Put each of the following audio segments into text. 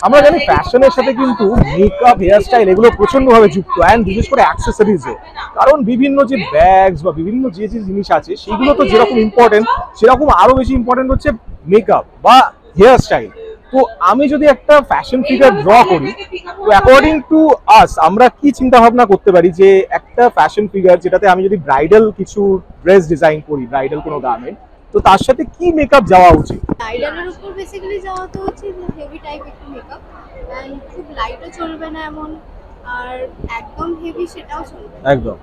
আমরা জানি ফ্যাশনের সাথে কিন্তু মেকআপ, হেয়ার স্টাইল এগুলো প্রচন্ডভাবে যুক্ত, অ্যান্ড বিশেষ করে অ্যাক্সেসরিজও। কারণ বিভিন্ন যে ব্যাগস বা বিভিন্ন যে যে জিনিস আছে সেগুলো তো যেরকম ইম্পর্টেন্ট, সেরকম আরো বেশি ইম্পর্টেন্ট হচ্ছে মেকআপ বা হেয়ার স্টাইল। তো আমি যদি একটা ফ্যাশন ফিগার ড্র করি, তো অ্যাকর্ডিং টু আস আমরা কি চিন্তা ভাবনা করতে পারি যে একটা ফ্যাশন ফিগার যেটাতে আমি যদি ব্রাইডাল কিছু ড্রেস ডিজাইন করি, ব্রাইডাল কোনো গার্মেন্ট, তো তার সাথে কি মেকআপ যাওয়া উচিত? ব্রাইডালের উপর বেসিক্যালি যাওয়া তো উচিত হেভি টাইপ একটু মেকআপ, এন্ড খুব লাইটও চলবে না এমন, আর একদম হেভি সেটাও চলবে না একদম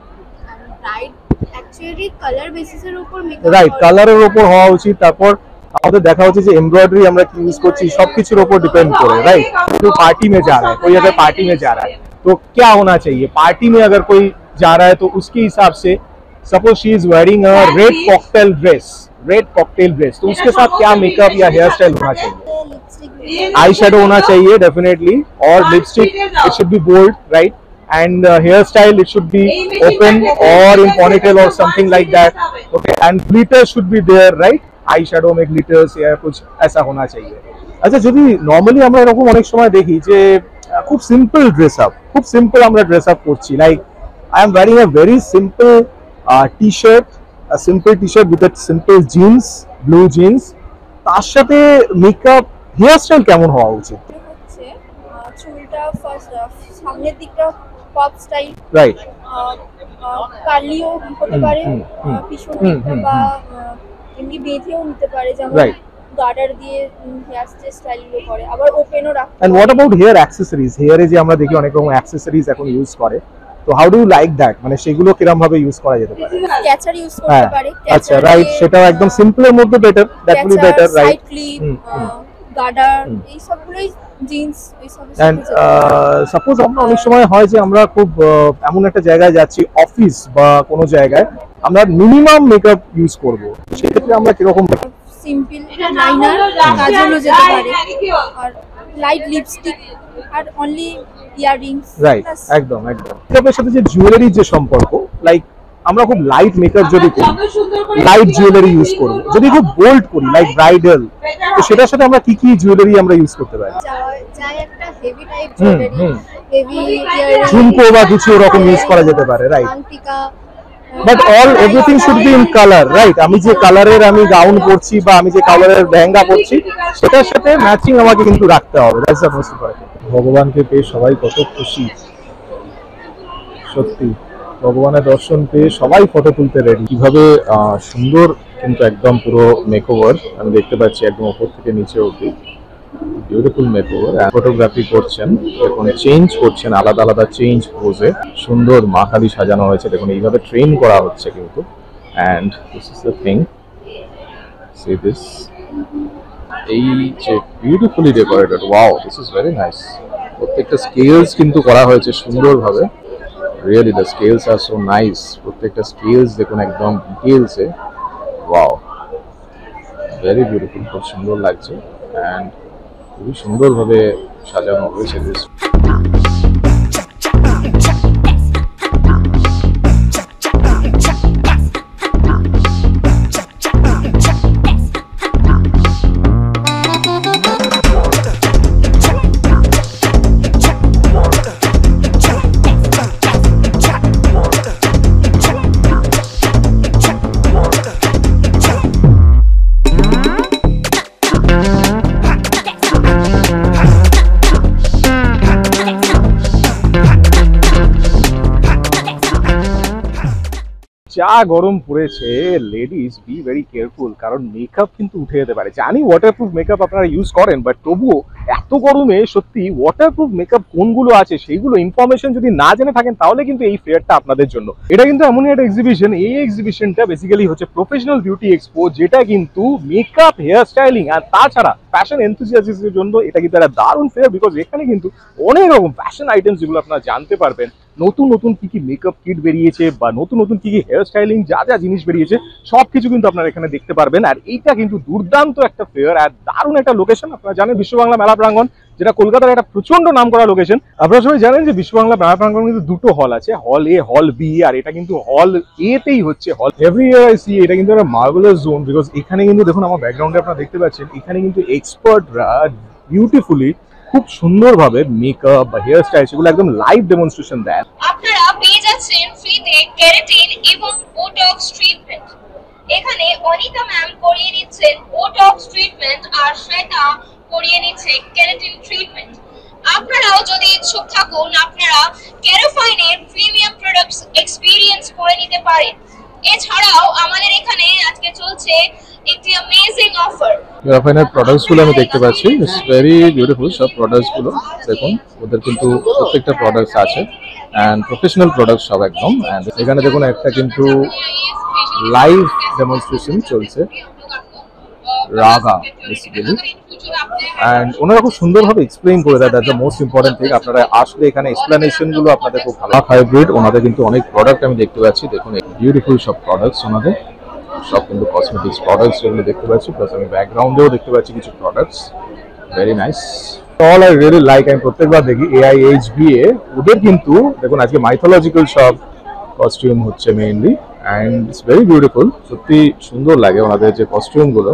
ব্রাইড অ্যাকচুয়ালি কালার বেসিসের উপর মেকআপ, রাইট, কালারের উপর হওয়া উচিত। তারপর আমাদের দেখা হচ্ছে যে एम्ब्रॉयडरी আমরা কি ইউজ করছি সবকিছুর উপর डिपेंड করে, राइट। तो पार्टी में जा रहा है कोई, अगर पार्टी में जा रहा है तो क्या होना चाहिए? पार्टी में अगर कोई जा रहा है तो उसके हिसाब से suppose she is wearing a red cocktail dress, तो उसके साथ क्या मेकअप या हेयर स्टाइल होना चाहिए? आई शेडो होना चाहिए डेफिनेटली, और lipstick it should be bold, right. And hairstyle it should be open or in ponytail or something like that, okay, and glitters should be there, right? Eye shadow में glitters या कुछ ऐसा होना चाहिए। अच्छा, যদি নরমালি আমরা এরকম অনেক সময় দেখি যে খুব সিম্পল ড্রেস আপ, খুব সিম্পল আমরা ড্রেস আপ করছি, like I am wearing a very simple T-shirt, a simple T-shirt with a simple jeans, blue jeans, তার সাথে মেকআপ হেয়ার স্টাইল কেমন হওয়া উচিত? হচ্ছে চুলটা ফার্স্ট সামনের দিকটা পপ স্টাইল, রাইট, কার্লিও হতে পারে, পিছন দিকটা বা এমনি বেঁধেও নিতে পারে, যেমন রাইট, গার্ডার দিয়ে হেয়ার স্টাইলগুলো করে, আবার ওপেনও রাখতে। And what about hair accessories? হেয়ারে যে আমরা দেখি অনেক রকম অ্যাক্সেসরিজ এখন ইউজ করে, তো how do you like that? মানে সেগুলো কিরকম ভাবে ইউজ করা যেতে পারে? ক্যাচার ইউজ করতে পারে। আচ্ছা, রাইট, সেটা একদম সিম্পলের মধ্যে better, that will be better, right. Side clip, garter, এই সবগুলোই জিন্স, এই সব। এন্ড সাপোজ আমরা অনেক সময় হয় যে আমরা খুব এমন একটা জায়গায় যাচ্ছি, অফিস বা কোনো জায়গায় আমরা মিনিমাম মেকআপ ইউজ করব, সেক্ষেত্রে আমরা কিরকম? সিম্পল লাইনার, কাজলও যেতে পারে, আর লাইট লিপস্টিক, আর অনলি ইয়াররিংস, রাইট, একদম একদম। মেকআপের সাথে যে জুয়েলারির যে সম্পর্ক, লাইক আমরা খুব লাইট মেকআপ যদি করি, লাইট জুয়েলারি ইউজ করব, যদি খুব বোল্ড করি লাইক ব্রাইডাল, তো সেটার সাথে আমরা কি কি জুয়েলারি আমরা ইউজ করতে পারি? চাই একটা heavy type jewellery, heavy earring, ঝুমকো বা কিছু এরকম ইউজ করা যেতে পারে, রাইট। আংটিকা, but all everything should be in colour, right. আমি যে কালারের আমি গাউন পরছি বা আমি যে কালারের লেহেঙ্গা পরছি, সেটার সাথে ম্যাচিং আমাকে কিন্তু রাখতে হবে, দ্যাটস দ্য মোস্ট ইম্পর্টেন্ট। ভগবানকে পেয়ে সবাই কত খুশি, সত্যি ভগবানের দর্শন পেয়ে সবাই ফটো তুলতে রেডি। কিভাবে সুন্দর কিন্তু একদম পুরো মেকওভার আমি দেখতে পাচ্ছি, একদম উপর থেকে নিচে অবধি বিউটিফুল মেকওভার। ফটোগ্রাফি করছেন, দেখুন চেঞ্জ করছেন, আলাদা আলাদা চেঞ্জ পোজে সুন্দর মাখালি সাজানো হয়েছে, দেখুন এইভাবে ট্রেন করা হচ্ছে কিন্তু। And this is the thing, see this, এই যে beautifully decorated, wow, this is very nice. প্রত্যেকটা স্কেলস কিন্তু করা হয়েছে সুন্দরভাবে, really the scales are so nice. প্রত্যেকটা স্কেলস দেখুন একদম ডিটেলসে, ওয়াও, ভেরি বিউটিফুল, খুব সুন্দর লাগছে। অ্যান্ড খুবই সুন্দরভাবে সাজানো হয়েছে দিস। যা গরম পড়েছে, লেডিস বি ভেরি কেয়ারফুল, কারণ মেকআপ কিন্তু উঠে যেতে পারে। জানি ওয়াটারপ্রুফ মেকআপ আপনারা ইউজ করেন, বাট তবুও এত গরমে সত্যি ওয়াটারপ্রুফ মেকআপ কোনগুলো আছে সেইগুলো ইনফরমেশন যদি না জেনে থাকেন, তাহলে কিন্তু এই ফেয়ারটা আপনাদের জন্য। এটা কিন্তু এমনই একটা এক্সিবিশন, এই এক্সিবিশনটা বেসিক্যালি হচ্ছে প্রফেশনাল বিউটি এক্সপো, যেটা কিন্তু মেকআপ, হেয়ার স্টাইলিং আর তাছাড়া ফ্যাশন এনথুজিয়াস্টদের জন্য এটা কিন্তু একটা দারুণ ফেয়ার, বিকজ এখানে কিন্তু অনেক রকম ফ্যাশন আইটেমস যেগুলো আপনারা জানতে পারবেন, নতুন নতুন কি কি মেকআপ কিট বেরিয়েছে বা নতুন নতুন কি কি হেয়ার স্টাইলিং যা যা জিনিস বেরিয়েছে সবকিছু কিন্তু আপনারা এখানে দেখতে পারবেন। আর এইটা কিন্তু দুর্দান্ত একটা ফেয়ার আর দারুণ একটা লোকেশন। আপনারা জানেন বিশ্ব বাংলা মেলা প্রাঙ্গণ, যেটা কলকাতার একটা প্রচন্ড নাম করা লোকেশন। আপনারা সবাই জানেন যে বিশ্ব বাংলা মেলা প্রাঙ্গণ কিন্তু দুটো হল আছে, হল এ, হল বি, আর এটা কিন্তু হল এ তেই হচ্ছে। হল এভরি ইয়ার আই সি, এটা কিন্তু একটা মার্ভেলাস জোন, বিকজ এখানে কিন্তু দেখুন আমার ব্যাকগ্রাউন্ডে আপনারা দেখতে পাচ্ছেন, এখানে কিন্তু এক্সপার্টরা বিউটিফুলি খুব সুন্দরভাবে মেকআপ বা হেয়ার স্টাইল সেগুলো একদম লাইভ ডেমনস্ট্রেশন দেয়। আপনারা পেয়ে যাচ্ছেন ফ্রিতে কেরাটিন এবং বোটক্স ট্রিটমেন্ট। এখানে অনিতা ম্যাম করিয়ে নিচ্ছেন বোটক্স ট্রিটমেন্ট আর শ্বেতা করিয়ে নিচ্ছে কেরাটিন ট্রিটমেন্ট। আপনারাও যদি ইচ্ছুক থাকুন আপনারা কেরাফাইনের প্রিমিয়াম প্রোডাক্টস এক্সপেরিয়েন্স করে নিতে পারেন। এছাড়াও আমাদের এখানে আজকে চলছে একটি অ্যামেজিং অফার। কেরাফাইনের প্রোডাক্টস গুলো আমি দেখতে পাচ্ছি, ইটস ভেরি বিউটিফুল। সব প্রোডাক্টস গুলো দেখুন, ওদের কিন্তু প্রত্যেকটা প্রোডাক্টস আছে এন্ড প্রফেশনাল প্রোডাক্ট সব একদম। এন্ড এখানে দেখুন একটা কিন্তু লাইভ ডেমনস্ট্রেশন চলছে রাগা বেসিক্যালি, এন্ড ওনারা খুব সুন্দরভাবে এক্সপ্লেইন করে দেয়। That's the most important thing. আপনারা আসলে এখানে এক্সপ্লেনেশন গুলো আপনাদের খুব ভালো। হাইব্রিড ওনাদের কিন্তু অনেক প্রোডাক্ট আমি দেখতে পাচ্ছি, দেখুন বিউটিফুল সব প্রোডাক্টস ওনাদের, সব কিন্তু কসমেটিক্স প্রোডাক্টস যেগুলো দেখতে পাচ্ছি, প্লাস আমি ব্যাকগ্রাউন্ডেও দেখতে পাচ্ছি কিছু products, very nice. All I really like, আমি প্রত্যেকবার দেখি AIHBA ওদের কিন্তু দেখুন আজকে মাইথোলজিক্যাল সব কস্টিউম হচ্ছে mainly, and it's very beautiful. সত্যি সুন্দর লাগে ওনাদের যে কস্টিউমগুলো,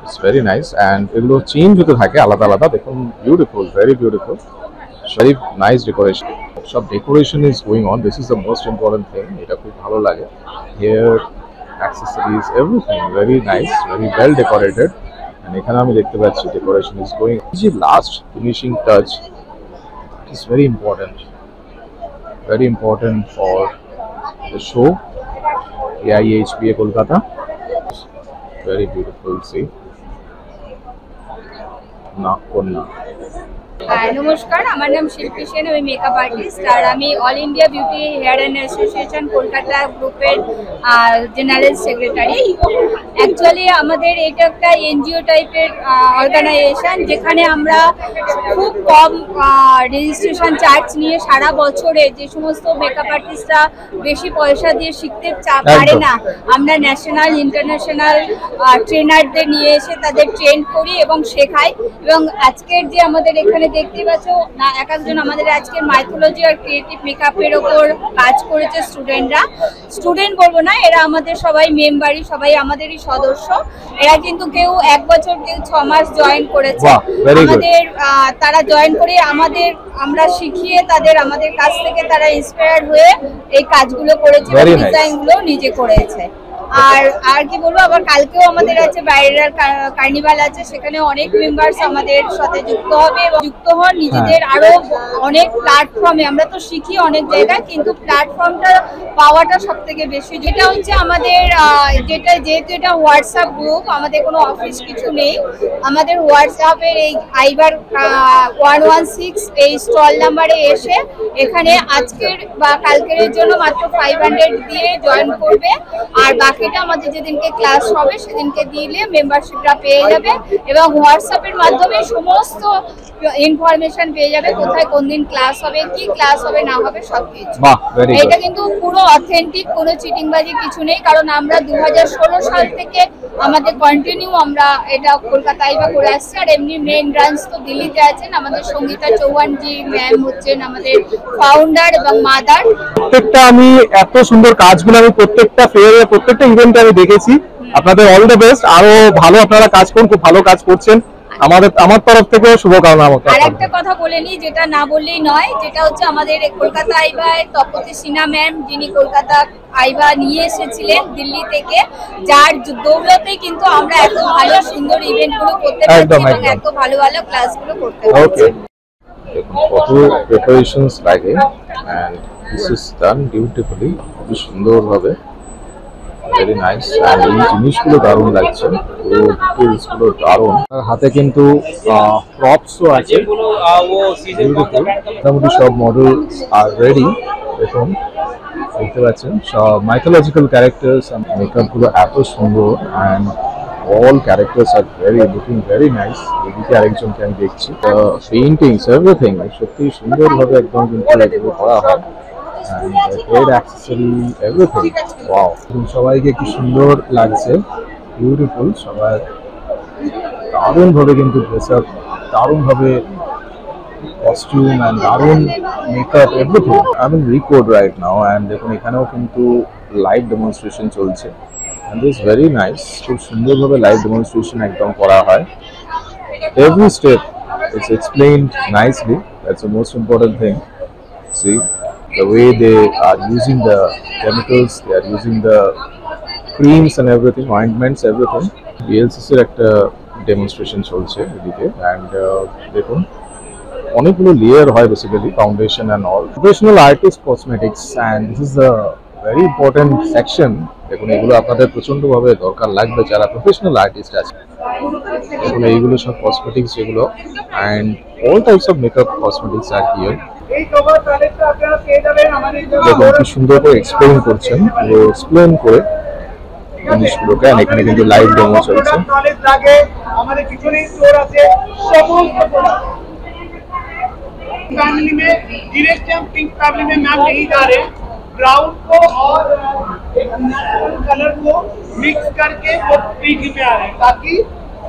ইটস ভেরি নাইস। অ্যান্ড এগুলো চেঞ্জ হতে থাকে আলাদা আলাদা, দেখুন beautiful, very beautiful, very nice decoration. সব decoration is going on, this is the most important thing. এটা খুব ভালো লাগে। Hair accessories, everything very nice, very well decorated. And এখানে আমি দেখতে পাচ্ছি decoration is going. The last finishing touch is very important for the show. AIHBA Kolkata, very beautiful. See, Nakonna. নমস্কার, আমার নাম শিল্পী সেন, আমি মেকআপ আর্টিস্ট আর আমি all India beauty hair and association Kolkata গ্রুপের জেনারেল সেক্রেটারি। অ্যাকচুয়ালি আমাদের এটা একটা এনজিও টাইপের অর্গানাইজেশন, যেখানে আমরা খুব কম রেজিস্ট্রেশন চার্জ নিয়ে সারা বছরে যে সমস্ত মেকআপ আর্টিস্টরা বেশি পয়সা দিয়ে শিখতে পারে না, আমরা ন্যাশনাল ইন্টারন্যাশনাল ট্রেনারদের নিয়ে এসে তাদের ট্রেন করি এবং শেখাই। এবং আজকের যে আমাদের এখানে দেখতে পাচ্ছ না, এক একজন আমাদের আজকে মাইথোলজি আর ক্রিয়েটিভ মেকআপের ওপর কাজ করেছে স্টুডেন্টরা। স্টুডেন্ট বলবো না, এরা আমাদের সবাই মেম্বারই, সবাই আমাদেরই সদস্য। এরা কিন্তু কেউ 1 বছর, কেউ 6 মাস জয়েন করেছে আমাদের। তারা জয়েন করে আমরা শিখিয়ে তাদের আমাদের কাছ থেকে তারা ইন্সপায়ার হয়ে এই কাজগুলো করেছে, ডিজাইনগুলো নিজে করেছে। আর কি বলবো, আবার কালকেও আমাদের আছে ভাইরাল কার্নিভাল আছে, সেখানে অনেক মেম্বার্স আমাদের সাথে যুক্ত হবে এবং যুক্ত হন নিজেদের আরো অনেক প্ল্যাটফর্মে। আমরা তো শিখি অনেক জায়গায়, কিন্তু প্ল্যাটফর্মটা পাওয়াটা সব থেকে বেশি। যেটা হচ্ছে আমাদের যেহেতু এটা হোয়াটসঅ্যাপ গ্রুপ, আমাদের কোনো অফিস কিছু নেই। আমাদের হোয়াটসঅ্যাপের এই আইবার 116 এই স্টল নাম্বারে এসে এখানে আজকের বা কালকের জন্য মাত্র 500 দিয়ে জয়েন করবে, আর বাকিটা আমাদের যেদিনকে ক্লাস হবে সেদিনকে দিলে মেম্বারশিপটা পেয়ে যাবে এবং হোয়াটসঅ্যাপের মাধ্যমে সমস্ত ইনফরমেশন পেয়ে যাবে, কোথায় কোন দিন ক্লাস হবে, কি ক্লাস হবে না হবে সবকিছু। এটা কিন্তু পুরো অথেন্টিক, কোনো চিটিংবাজি কিছু নেই, কারণ আমরা 2016 সাল থেকে আমাদের কন্টিনিউ আমরা এটা কলকাতায় বা করে আসছি। আর এমনি মেইন ব্রাঞ্চ তো দিল্লিতে আছেন, আমাদের সঙ্গীতা চৌহানজি ম্যাম হচ্ছেন আমাদের ফাউন্ডার এবং মাদার। প্রত্যেকটা আমি এত সুন্দর কাজগুলো আমি প্রত্যেকটা ফেয়ারে প্রত্যেকটা ইভেন্টে আমি দেখেছি। আপনাদের অল দ্য বেস্ট, আরো ভালো আপনারা কাজ করুন, খুব ভালো কাজ করছেন। আমার তরফ থেকে শুভকামনা। আর একটা কথা বলে নি, যেটা না বললেই নয়, যেটা হচ্ছে আমাদের কলকাতা আইভায় তপতি সিনহা ম্যাম, যিনি কলকাতা আইভা নিয়ে এসেছিলেন দিল্লি থেকে, যার দৌলতে কিন্তু আমরা এত ভালো সুন্দর ইভেন্টগুলো করতে পারছি এবং এত ভালো ভালো ক্লাসগুলো করতে পারছি। কত প্রিপারেশনস লাগে, and this is done beautifully, খুব সুন্দরভাবে, ভেরি নাইস। আর এই জিনিসগুলো দারুণ লাগছে, পুরো ডিটেইলসগুলো দারুণ। আর হাতে কিন্তু প্রপসও আছে, বিউটিফুল। মোটামুটি সব মডেল আর রেডি, দেখুন দেখতে পাচ্ছেন সব মাইথোলজিক্যাল ক্যারেক্টার্স। মেকআপগুলো এত সুন্দর, and all characters are looking very nice. এদিকে আরেকজনকে আমি দেখছি, পেইন্টিংস এভরিথিং সত্যি সুন্দরভাবে একদম কিন্তু এগুলো করা হয়। Head accessory everything, wow. সবাইকে কি সুন্দর লাগছে, বিউটিফুল। সবাই দারুণভাবে কিন্তু ড্রেস আপ, দারুণভাবে কস্টিউম অ্যান্ড দারুণ মেকআপ, এভরিথিং। আমি রিকোড রাইট নাও, অ্যান্ড দেখুন এখানেও কিন্তু লাইভ ডেমনস্ট্রেশন চলছে, and this is very nice. খুব সুন্দরভাবে লাইভ ডেমনস্ট্রেশন একদম করা হয়, every step It's explained nicely. That's the most important thing. See the way they are using the chemicals, they are using the creams and everything, ointments, everything. BLCC এর একটা demonstration চলছে এদিকে, and দেখুন অনেকগুলো layer হয় basically, foundation and all. Professional artist cosmetics, and this is a very important section. দেখুন এগুলো আপনাদের প্রচন্ডভাবে দরকার লাগবে যারা প্রফেশনাল আর্টিস্ট আছে। দেখুন এইগুলো সব কসমেটিক্স যেগুলো, and all types of makeup cosmetics R here. দেখুন কি সুন্দর করে এক্সপ্লেন করছেন, এক্সপ্লেন করে জিনিসগুলোকে। এখানে কিন্তু লাইভ ডেমো চলছে। আমাদের পিছনে স্টোর আছে সমস্ত फैमिली में डायरेक्ट हम पिंक फैमिली में मैम नहीं जा रहे, ब्राउन को और एक नेचुरल कलर को मिक्स करके वो पिंक में आ रहे हैं, ताकि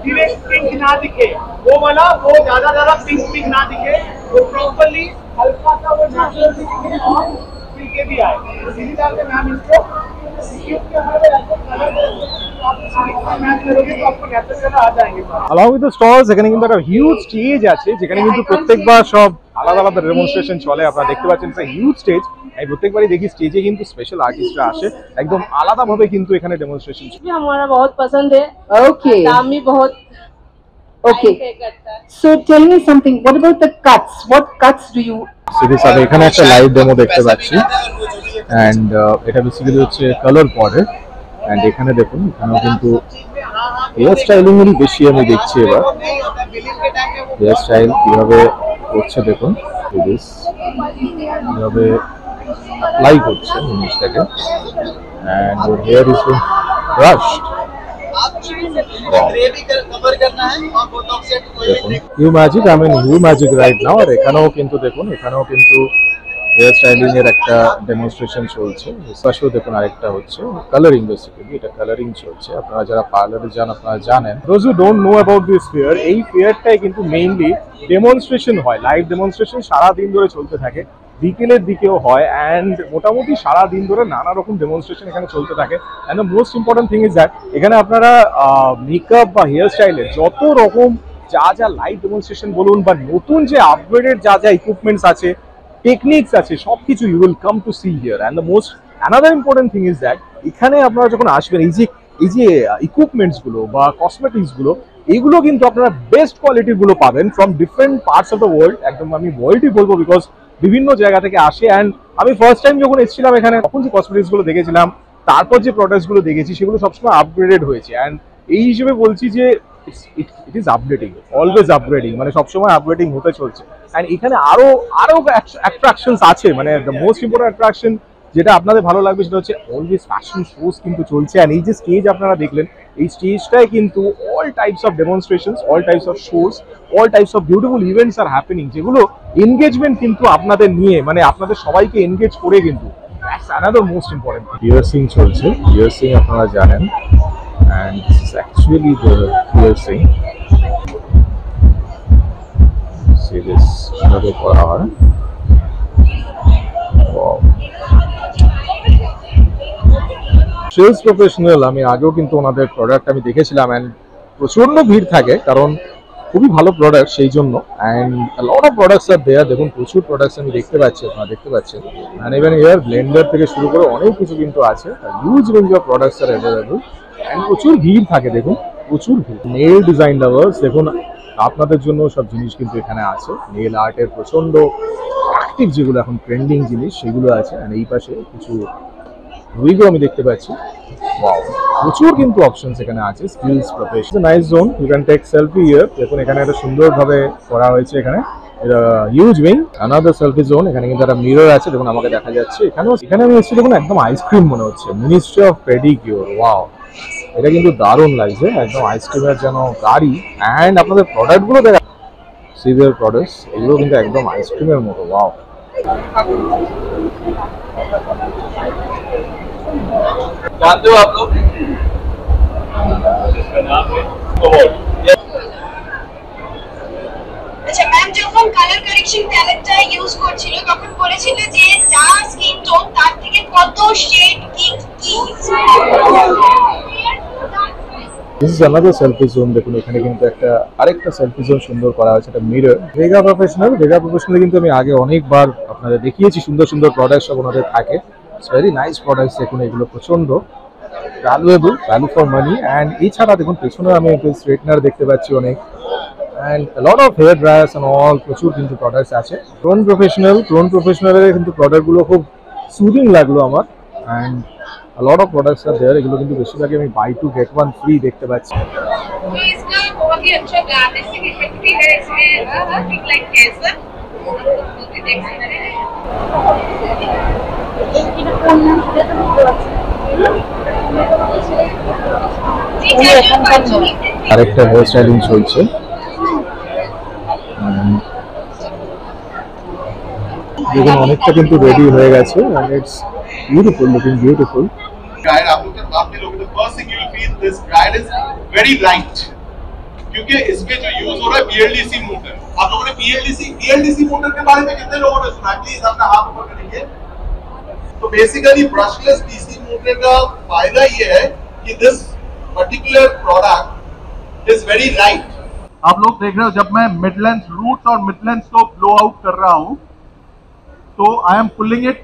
डायरेक्ट पिंक ना दिखे, वो वाला वो ज्यादा पिंक ना दिखे, वो प्रॉपर्ली हल्का सा वो नेचुरल दिखे और पिंक भी आए। इसी तरह से मैम इसको along with the stalls এখানে কিন্তু একটা হিউজ স্টেজ আছে, যেখানে কিন্তু প্রত্যেকবার সব আলাদা আলাদা ডেমনস্ট্রেশন চলে। আপনারা দেখতে পাচ্ছেন একটা হিউজ স্টেজ। আমি প্রত্যেকবারই দেখি স্টেজে কিন্তু স্পেশাল আর্টিস্টরা আসে, একদম আলাদাভাবে কিন্তু এখানে ডেমনস্ট্রেশন। हमारा बहुत पसंद है। Okay. दाम भी बहुत Okay. पे करता है। So tell me something. What about the cuts? What cuts do you? Series আমি এখানে একটা লাইভ ডেমো দেখতে পাচ্ছি, অ্যান্ড এটা বেসিক্যালি হচ্ছে কালার পরে। অ্যান্ড এখানে দেখুন এখানেও কিন্তু হেয়ার স্টাইলিংয়েরই বেশি আমি দেখছি এবার। হেয়ার স্টাইল কীভাবে করছে দেখুন, কীভাবে অ্যাপ্লাই করছে জিনিসটাকে, অ্যান্ড ওর হেয়ার ইজ বিং ব্রাশড। দেখুন hue magic, I mean hue magic right now. আর এখানেও কিন্তু দেখুন, এখানেও কিন্তু হেয়ার স্টাইলিং এর একটা ডেমনস্ট্রেশন চলছে। পাশেও দেখুন আরেকটা হচ্ছে কালারিং, বেসিক্যালি এটা কালারিং চলছে। আপনারা যারা পার্লারে যান আপনারা জানেন। Those who don't know about this fair, এই ফেয়ারটাই কিন্তু মেইনলি ডেমনস্ট্রেশন হয়, লাইভ ডেমনস্ট্রেশন সারা দিন ধরে চলতে থাকে, বিকেলের দিকেও হয়, অ্যান্ড মোটামুটি সারা দিন ধরে নানা রকম ডেমনস্ট্রেশন এখানে চলতে থাকে। And the most important thing is that এখানে আপনারা মেকআপ বা হেয়ার স্টাইলের যত রকম যা লাইভ ডেমনস্ট্রেশন বলুন বা নতুন যে আপগ্রেডেড যা ইকুইপমেন্টস আছে, টেকনিক্স আছে, সবকিছু you will come to see here. And the most another important thing is that এখানে আপনারা যখন আসবেন এই যে ইকুইপমেন্টস গুলো বা কসমেটিক্স গুলো, এগুলো কিন্তু আপনারা বেস্ট কোয়ালিটির গুলো পাবেন from different parts of the world. একদম আমি ওয়ার্ল্ডই বলবো, বিকজ বিভিন্ন জায়গা থেকে আসে। অ্যান্ড আমি ফার্স্ট টাইম যখন এসেছিলাম এখানে, তখন যে কসমেটিক্স গুলো দেখেছিলাম, তারপর যে প্রোডাক্টস গুলো দেখেছি, সেগুলো সবসময় আপগ্রেডেড হয়েছে। অ্যান্ড এই হিসেবে বলছি যে it is upgrading, always upgrading, মানে সবসময় আপগ্রেডিং হতে চলছে। অ্যান্ড এখানে আরো অ্যাট্রাকশনস আছে, মানে দ্য মোস্ট ইম্পর্টেন্ট অ্যাট্রাকশন যেটা আপনাদের ভালো লাগবে সেটা হচ্ছে অলওয়েজ ফ্যাশন শোজ কিন্তু চলছে। অ্যান্ড এই যে স্টেজ আপনারা দেখলেন, এই স্টেজটায় কিন্তু all types of demonstrations, all types of shows, all types of beautiful events are happening, যেগুলো এনগেজমেন্ট কিন্তু আপনাদের নিয়ে, মানে আপনাদের সবাইকে এনগেজ করে কিন্তু। That's another most important. Piercing চলছে, পিয়ার্সিং আপনারা জানেন, and this is actually the piercing. See this another power. Wow. Sales professional, আমি আগেও কিন্তু ওনাদের প্রোডাক্ট আমি দেখেছিলাম, এন্ড প্রচন্ড ভিড় থাকে কারণ খুবই ভালো প্রোডাক্ট সেই জন্য। অ্যান্ড লট অফ প্রোডাক্টস আর দেয়ার। দেখুন প্রচুর প্রোডাক্টস আমি দেখতে পাচ্ছি, আপনারা দেখতে পাচ্ছেন। অ্যান্ড ইভেন হেয়ার ব্লেন্ডার থেকে শুরু করে অনেক কিছু কিন্তু আছে, huge range of products R available. And প্রচুর ভিড় থাকে, দেখুন প্রচুর ভিড়। নেল ডিজাইন লাভার্স, দেখুন আপনাদের জন্য সব জিনিস কিন্তু এখানে আছে। নেল আর্টের প্রচন্ড অ্যাক্টিভ যেগুলো এখন ট্রেন্ডিং জিনিস সেগুলো আছে। অ্যান্ড এই পাশে কিছু উইগও আমি দেখতে পাচ্ছি। ওয়াও, প্রচুর কিন্তু অপশনস এখানে আছে। Skills profession, nice zone, you can take selfie here. দেখুন এখানে একটা সুন্দরভাবে করা হয়েছে, এখানে এটা huge wing, another selfie zone. এখানে কিন্তু একটা মিরর আছে, দেখুন আমাকে দেখা যাচ্ছে। এখানে আমি এসেছি, দেখুন একদম আইসক্রিম মনে হচ্ছে, মিনিস্ট্রি অফ পেডিকিউর। ওয়াও, এটা কিন্তু দারুণ লাগছে, একদম আইসক্রিমের যেন গাড়ি। অ্যান্ড আপনাদের প্রোডাক্টগুলো দেখা, সিভিয়ার প্রোডাক্টস, এগুলো কিন্তু একদম আইসক্রিমের মতো। ওয়াও, जानते हो आप लोग? इसका नाम है আচ্ছা ম্যাম, যখন কালার কারেকশন প্যালেটটা ইউজ করছিল তখন বলেছিল যে যার স্কিন টোন তার থেকে কত শেড কি this is another selfie zone. দেখুন এখানে কিন্তু একটা আরেকটা সেলফি জোন সুন্দর করা আছে, এটা মিরর। ভেগা প্রফেশনাল কিন্তু আমি আগে অনেকবার আপনাদের দেখিয়েছি, সুন্দর সুন্দর প্রোডাক্ট সব ওনাদের থাকে। It's very nice products. দেখুন এগুলো প্রচন্ড valuable, value for money. And এছাড়া দেখুন পেছনে আমি একটু স্ট্রেটনার দেখতে পাচ্ছি অনেক, and lot of hair dryers and all, প্রচুর কিন্তু প্রোডাক্টস আছে। ক্রোন প্রফেশনালের কিন্তু প্রোডাক্টগুলো খুব সুদিং লাগলো আমার। And a lot of products are there। এগুলো কিন্তু বেশিরভাগই আমি buy 2 get 1 free দেখতে পাচ্ছি। इसका बहुत ही अच्छा गार्निशिंग इफेक्ट भी है इसमें, लुकिंग लाइक केसर। देख सकते हैं আরেকটা হেয়ার স্টাইলিং চলছে। দেখুন অনেকটা কিন্তু রেডি হয়ে গেছে, and it's beautiful, looking beautiful। Guide आप लोग जब आपने लोग the first thing you will feel this guide is very light, क्योंकि इसमें जो यूज हो रहा है BLDC मोटर। आप लोगों ने BLDC मोटर के बारे में कितने लोगों ने सुना? प्लीज अपना हाथ ऊपर करेंगे। तो बेसिकली ब्रशलेस DC मोटर का फायदा ये है कि this particular product is very light. आप लोग देख रहे हो जब मैं मिड लेंथ रूट और मिड लेंथ को ब्लो आउट कर रहा हूं तो I am pulling it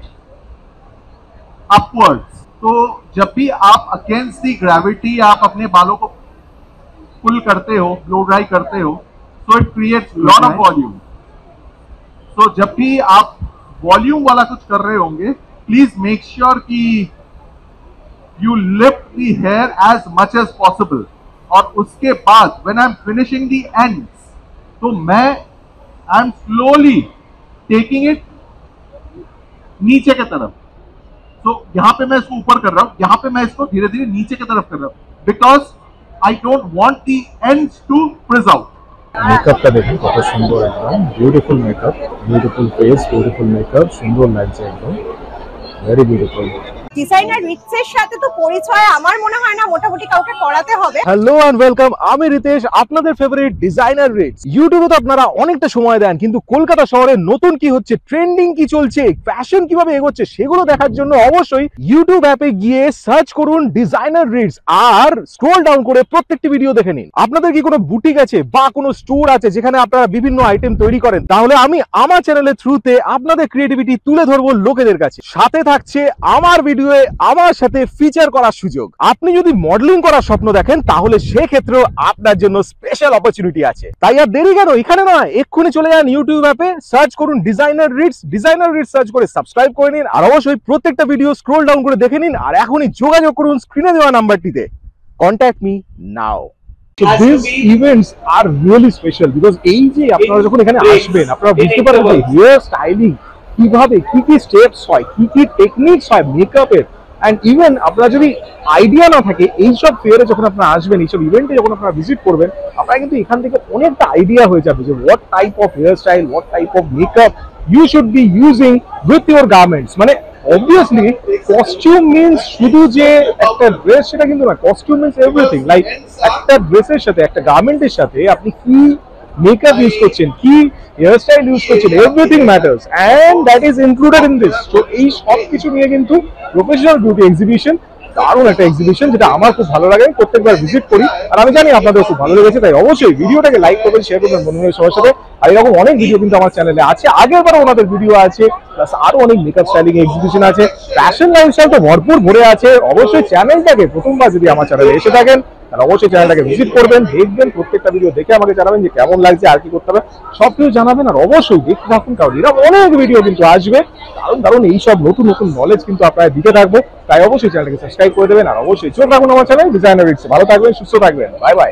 upwards. तो जब भी आप अगेंस्ट दी ग्रेविटी आप अपने बालों को पुल करते हो, ब्लो ड्राई करते हो, so it creates lot of volume. So जब भी आप वॉल्यूम वाला कुछ कर रहे होंगे, प्लीज मेक श्योर कि you lift the hair as much as possible. और उसके बाद when I am finishing the ends, तो मैं I am slowly taking it नीचे की तरफ। तो यहाँ पे मैं इसको ऊपर कर रहा हूँ, यहाँ पे मैं इसको धीरे धीरे नीचे की तरफ कर रहा हूँ, because I don't want the ends to frizz out. মেকআপটা দেখুন কত সুন্দর, একদম beautiful makeup, beautiful face, beautiful makeup, সুন্দর লাগছে একদম, ভেরি বিউটিফুল। ডিজাইনার রিটসের সাথে তো পরিচয় আমার মনে হয় না মোটামুটি কাউকে করাতে হবে। হ্যালো এন্ড ওয়েলকাম, আমি রিতেশ, আপনাদের ফেভারিট ডিজাইনার রিটস। ইউটিউবে তো আপনারা অনেকটা সময় দেন, কিন্তু কলকাতা শহরে নতুন কি হচ্ছে, ট্রেন্ডিং কি চলছে, ফ্যাশন কিভাবে এগোচ্ছে সেগুলো দেখার জন্য অবশ্যই ইউটিউব অ্যাপে গিয়ে সার্চ করুন ডিজাইনার রিটস আর স্ক্রল ডাউন করে প্রত্যেকটি ভিডিও দেখে নিন। আপনাদের কি কোনো বুটিক আছে বা কোনো স্টোর আছে যেখানে আপনারা বিভিন্ন আইটেম তৈরি করেন, তাহলে আমি আমার চ্যানেলের থ্রুতে আপনাদের ক্রিয়েটিভিটি তুলে ধরবো লোকেদের কাছে। সাথে থাকছে আমার ভিডিও আমার সাথে ফিচার করার সুযোগ। আপনি যদি মডেলিং করার স্বপ্ন দেখেন তাহলে সেক্ষেত্রেও আপনার জন্য স্পেশাল অপরচুনিটি আছে। তাই আর দেরি কেন, এখানে নয়, এক্ষুনি চলে যান ইউটিউব অ্যাপে, সার্চ করুন ডিজাইনার রিটস সার্চ করে সাবস্ক্রাইব করে নিন, আর অবশ্যই প্রত্যেকটা ভিডিও স্ক্রল ডাউন করে দেখে নিন, আর এখনই যোগাযোগ করুন স্ক্রিনে দেওয়া নাম্বারটিতে। Contact me now. So these events are really special because এই যে আপনারা যখন এখানে আসবেন আপনারা বুঝতে পারবেন যে হেয়ার স্টাইলিং কিভাবে, কি কি স্টেপস হয়, কি কি টেকনিক্স হয় মেকআপের। অ্যান্ড ইভেন আপনারা যদি আইডিয়া না থাকে, এইসব ফেয়ারে যখন আপনারা আসবেন, এইসব ইভেন্টে যখন আপনারা ভিজিট করবেন, আপনারা কিন্তু এখান থেকে অনেকটা আইডিয়া হয়ে যাবে যে what type of hair style, what type of makeup you should be using with your garments. মানে অবভিয়াসলি কস্টিউম মিনস শুধু যে একটা ড্রেস সেটা কিন্তু না, কস্টিউম মিনস এভরিথিং। লাইক একটা ড্রেসের সাথে, একটা গার্মেন্টের সাথে আপনি কি মেকআপ ইউজ করছেন, কি হেয়ার স্টাইল ইউজ করছেন, everything matters, and that is included in this. তো এই সব কিছু নিয়ে কিন্তু প্রফেশনাল বিউটি এক্সিবিশন, দারুণ একটা এক্সিবিশন যেটা আমার খুব ভালো লাগে, আমি প্রত্যেকবার ভিজিট করি, আর আমি জানি আপনাদের খুব ভালো লেগেছে। তাই অবশ্যই ভিডিওটাকে লাইক করবেন, শেয়ার করবেন বন্ধুদের সবার সাথে। আর এরকম অনেক ভিডিও কিন্তু আমার চ্যানেলে আছে, আগেরবারও ওনাদের ভিডিও আছে, প্লাস আরো অনেক মেকআপ স্টাইলিং এক্সিবিশন আছে, ফ্যাশন লাইফস্টাইল তো ভরপুর ভরে আছে। অবশ্যই চ্যানেলটাকে প্রথমবার যদি আমার চ্যানেলে এসে থাকেন তাহলে অবশ্যই চ্যানেলটাকে ভিজিট করবেন, দেখবেন, প্রত্যেকটা ভিডিও দেখে আমাকে জানাবেন যে কেমন লাগছে, আর কি করতে হবে সবকিছু জানাবেন। আর অবশ্যই দেখতে থাকুন, কারণ এরকম অনেক ভিডিও কিন্তু আসবে, দারুণ দারুণ এইসব নতুন নতুন নলেজ কিন্তু আপনারা দিতে থাকবো। তাই অবশ্যই চ্যানেলটাকে সাবস্ক্রাইব করে দেবেন, আর অবশ্যই চোখ রাখুন আমার চ্যানেল ডিজাইনার রিটস। ভালো থাকবেন, সুস্থ থাকবেন, বাই বাই।